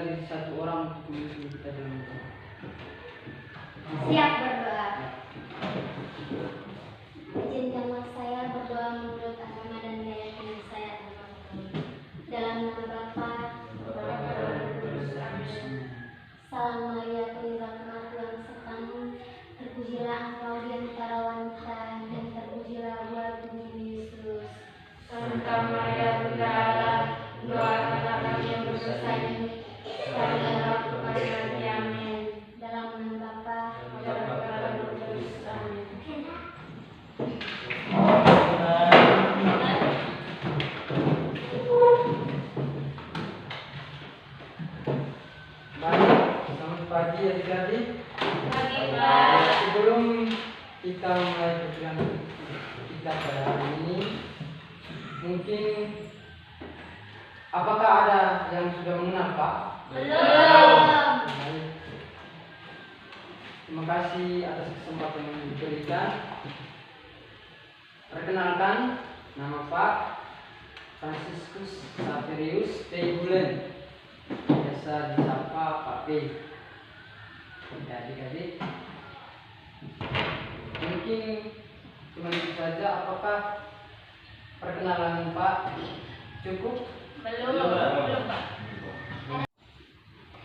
dari satu orang untuk memimpin kita dalam berdoa. Siap berdoa. Izinkan saya berdoa menurut agama dan keyakinan saya dalam nama Bapa, Salam Maria, penuh rahmat Tuhan sertamu, terpujilah engkau di antara wanita dan terpujilah buah tubuhmu Yesus. Santa Maria Bunda Allah, doakanlah kami yang berdosa ini, sekarang dan waktu kami mati. Amin. Dalam nama Bapa, Dalam dan Roh Kudus. Amin. Baik, selamat pagi adik-adik. Pagi, Pak. Sebelum kita mulai perjalanan kita pada hari ini, mungkin apakah ada yang sudah mengenal Pak? belum. Baik. Terima kasih atas kesempatan yang diberikan. Perkenalkan, nama Pak Fransiskus Saverius Tegulen, biasa disapa Pak P. Ya, adik-adik, mungkin cuma itu saja. Apakah perkenalan Pak cukup? Belum, Pak.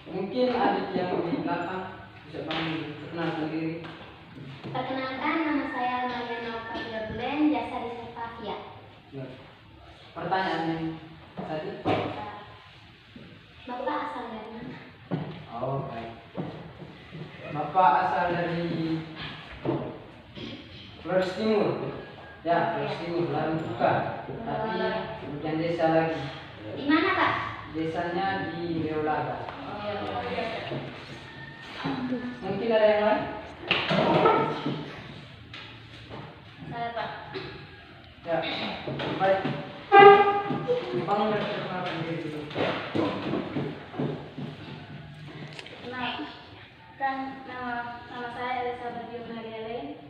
Mungkin adik yang di belakang bisa kami perkenalkan diri. Perkenalkan, nama saya Mariana Okavia Bulen, biasa disapa Via. Ya. Pertanyaan yang tadi. Bapak asal dari mana? Oh, baik. Bapak asal dari Flores Timur. Ya, Flores Timur, Larang Buka. Tapi bukan desa lagi. Di mana, Pak? Desanya di Leolaga. Mungkin ada yang lain? Saya, Pak. Ya, baik. Bang, perkenalkan diri dulu. Kan nama saya Elizabeth Yunariale,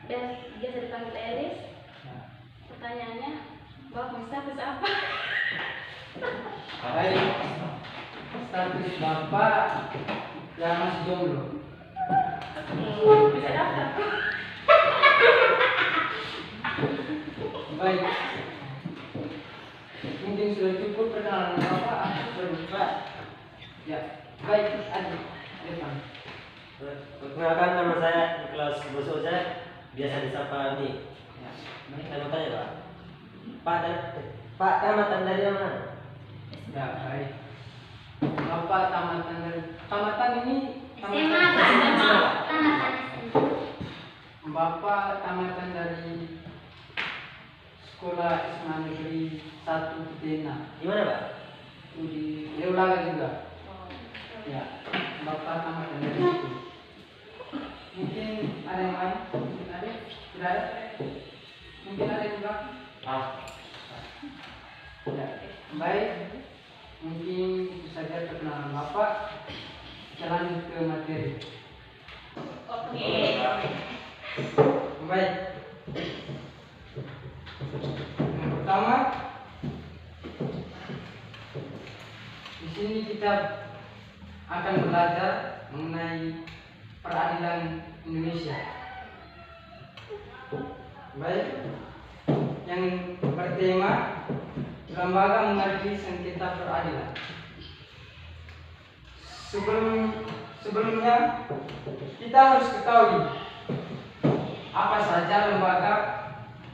dan biasa dipanggil Elis. Pertanyaannya, Bapak status apa? Baik. Status Bapak yang masih jomblo. Bisa daftar. Baik. Mungkin sudah cukup perkenalan Bapak. Sudah. Ya, baik. Adik, depan. Perkenalkan, nama saya Nicholas Bosoja, biasa disapa Ni. Ya, baik. Saya mau tanya Pak, Pak tamatan dari mana? Ya, baik. Bapak tamatan ini SMA, Pak. Tamatan SMA. Bapak tamatan dari Sekolah SMA Negeri 1 Putena. Di mana, Pak? Itu di Leolaga juga. Ya, Bapak tamatan dari situ. Mungkin ada yang lain? Mungkin ada? Tidak ada? Mungkin ada juga? Ya, baik. Mungkin itu saja perkenalan Bapak. Kita lanjut ke materi. Oke. Baik. Yang pertama, di sini kita akan belajar mengenai peradilan Indonesia. Baik. Yang bertema lembaga mengadili sengketa peradilan. Sebelumnya kita harus ketahui apa saja lembaga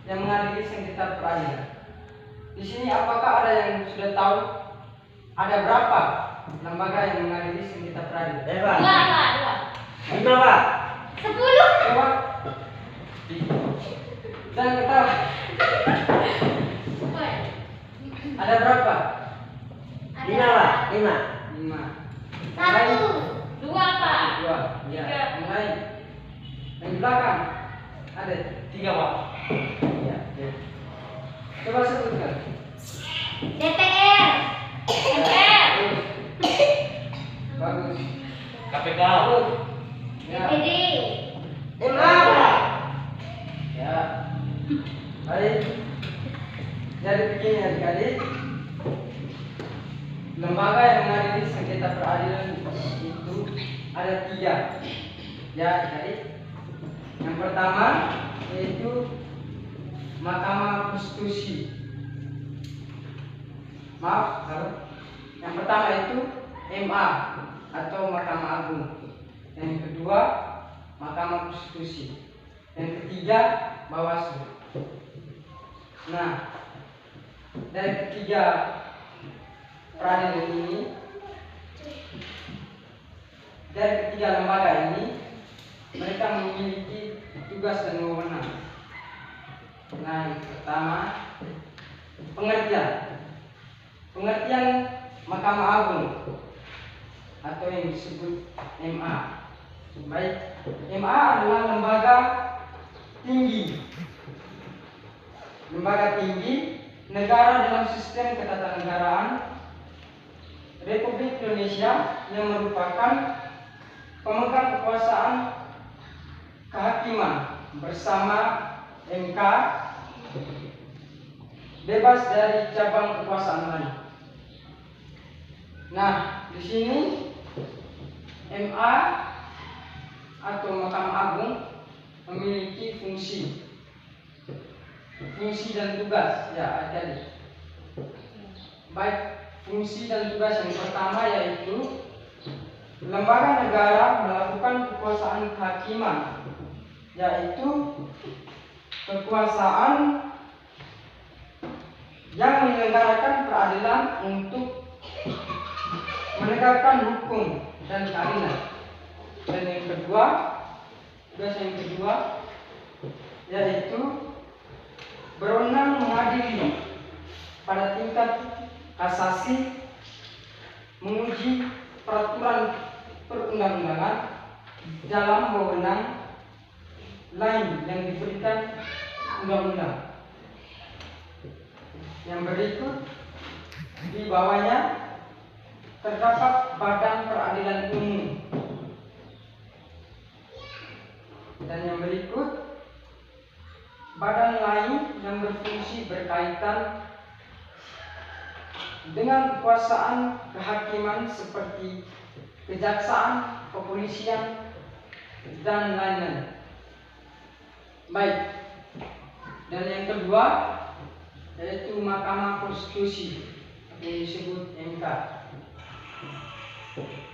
yang mengadili sengketa peradilan. Di sini apakah ada yang sudah tahu ada berapa lembaga yang mengadili sengketa peradilan? Pak. Dua. 5, Pak. 10. Coba. Jangan ketawa. Ada berapa? 5, Pak. 5. 5. 1. Dua, Pak. 2. Ya. Tiga. Yang lain. Yang belakang ada 3, Pak. Ya. Coba sebutkan. DPR. MPR. Bagus. KPK. Bagus. Ya. DPD. Ya. Baik. Jadi begini adik-adik. lembaga yang mengadili sengketa peradilan itu ada 3. Ya, jadi yang pertama yaitu Mahkamah Konstitusi. Maaf, yang pertama itu MA atau Mahkamah Agung. Yang kedua Mahkamah Konstitusi. Yang ketiga Bawaslu. Nah, dari ketiga peradilan ini, dari ketiga lembaga ini, mereka memiliki tugas dan wewenang. Nah, yang pertama pengertian Mahkamah Agung atau yang disebut MA. Baik, MA adalah lembaga tinggi negara dalam sistem ketatanegaraan Republik Indonesia yang merupakan pemegang kekuasaan kehakiman bersama MK, bebas dari cabang kekuasaan lain. Nah, di sini MA atau Mahkamah Agung memiliki fungsi dan tugas. Ya, jadi baik, fungsi dan tugas yang pertama yaitu lembaga negara melakukan kekuasaan kehakiman, yaitu kekuasaan yang menyelenggarakan peradilan untuk menegakkan hukum dan keadilan. Dan yang kedua, tugas yang kedua yaitu berwenang mengadili pada tingkat kasasi, menguji peraturan perundang-undangan dalam wewenang lain yang diberikan undang-undang. Yang berikut di bawahnya terdapat Badan Peradilan Umum. Dan yang berikut badan lain yang berfungsi berkaitan dengan kekuasaan kehakiman seperti kejaksaan, kepolisian, dan lain-lain. Baik. Dan yang kedua yaitu Mahkamah Konstitusi yang disebut MK.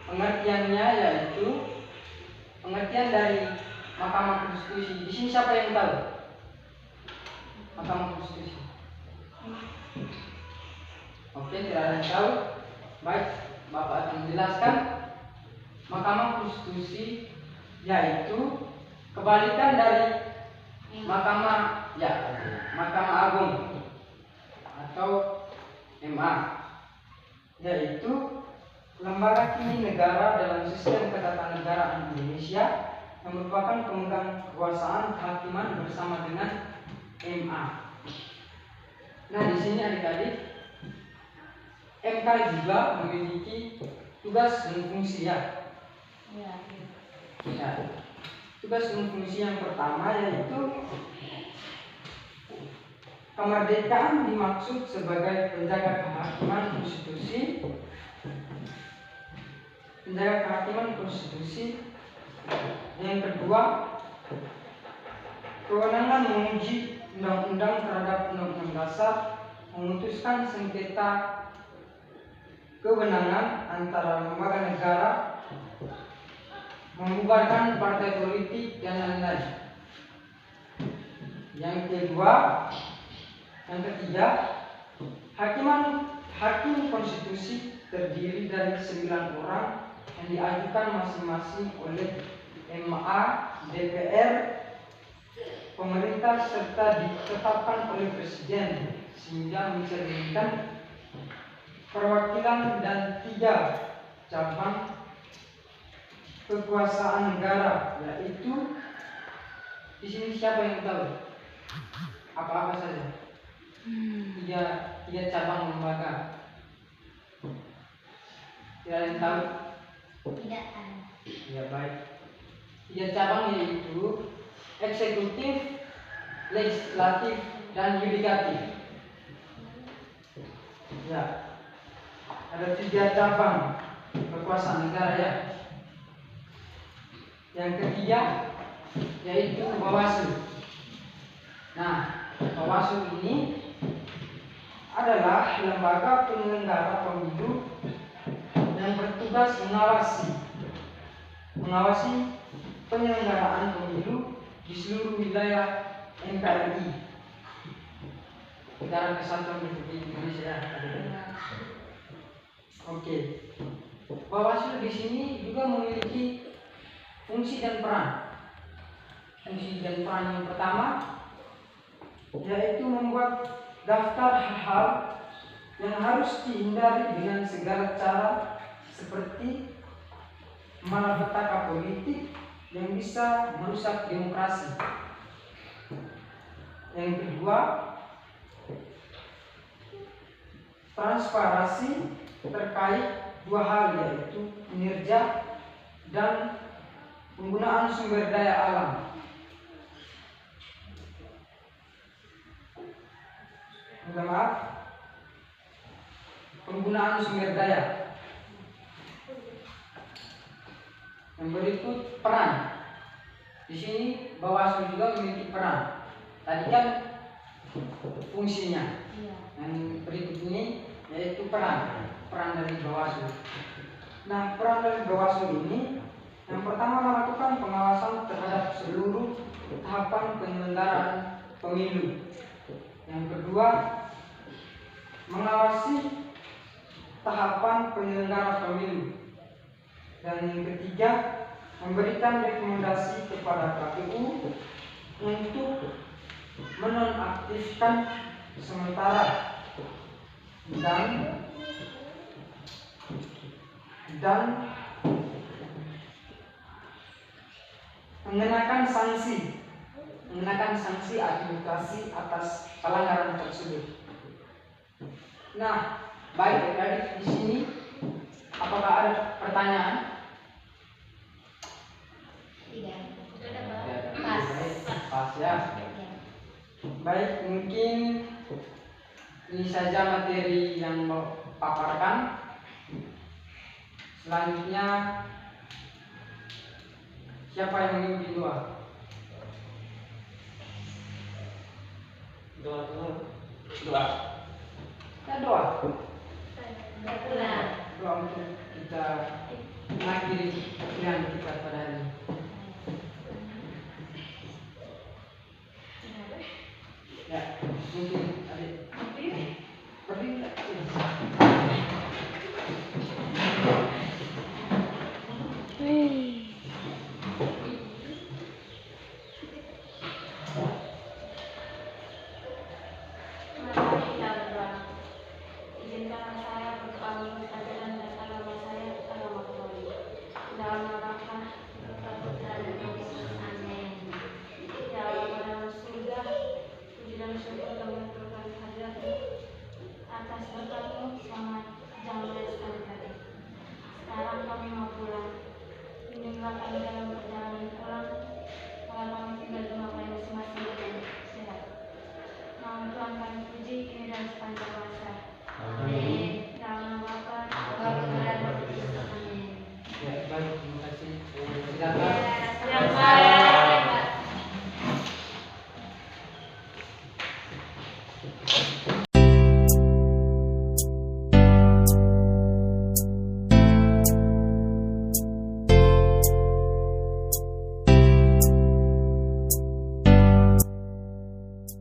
Pengertiannya yaitu pengertian dari Mahkamah Konstitusi. Di sini siapa yang tahu Mahkamah Konstitusi? Oke, tidak ada yang tahu. Baik, Bapak akan menjelaskan. Mahkamah Konstitusi yaitu kebalikan dari Mahkamah Agung atau MA, yaitu lembaga tinggi negara dalam sistem ketatanegaraan Indonesia yang merupakan pemegang kekuasaan kehakiman bersama dengan MA. Nah, di sini adik-adik, MK juga memiliki tugas dan fungsi ya. Tugas dan fungsi yang pertama yaitu kemerdekaan dimaksud sebagai penjaga kehakiman konstitusi. Yang kedua, kewenangan menguji undang-undang terhadap undang-undang dasar, memutuskan sengketa kewenangan antara lembaga negara, membubarkan partai politik, dan lain-lain. Yang ketiga, hakim konstitusi terdiri dari 9 orang yang diajukan masing-masing oleh MA, DPR, pemerintah, serta ditetapkan oleh presiden, sehingga mencerminkan perwakilan dan 3 cabang kekuasaan negara, yaitu di sini siapa yang tahu apa-apa saja? 3 cabang lembaga. Tidak ada yang tahu? Tidak ada. Ya, baik. 3 cabang yaitu eksekutif, legislatif, dan yudikatif. Ya. ada 3 cabang kekuasaan negara ya. Yang ketiga yaitu Bawaslu. Nah, Bawaslu ini adalah lembaga penyelenggara pemilu yang bertugas mengawasi penyelenggaraan pemilu di seluruh wilayah NKRI, Negara Kesatuan Republik Indonesia. Oke. Bawaslu di sini juga memiliki fungsi dan peran. Fungsi dan peran yang pertama yaitu membuat daftar hal-hal yang harus dihindari dengan segala cara, seperti malapetaka politik yang bisa merusak demokrasi. Yang kedua, transparansi terkait 2 hal, yaitu kinerja dan penggunaan sumber daya alam. Penggunaan sumber daya. Yang berikut, peran. Di sini Bawaslu juga memiliki peran. Tadi kan fungsinya. Yang berikut ini yaitu peran dari Bawaslu. Nah, peran dari Bawaslu ini yang pertama melakukan pengawasan terhadap seluruh tahapan penyelenggaraan pemilu. Yang kedua, mengawasi tahapan penyelenggara pemilu. Dan yang ketiga, memberikan rekomendasi kepada KPU untuk menonaktifkan sementara dan mengenakan sanksi administrasi atas pelanggaran tersebut. Nah, baik adik-adik, di sini apakah ada pertanyaan? Tidak. Pas ya. Baik, mungkin ini saja materi yang mau paparkan. Selanjutnya siapa yang memimpin doa? Doa. Ya, doa. Doa untuk kita mengakhiri pilihan kita pada hari ini. Ya, mungkin adik. Berdiri. Ya, baik, terima kasih.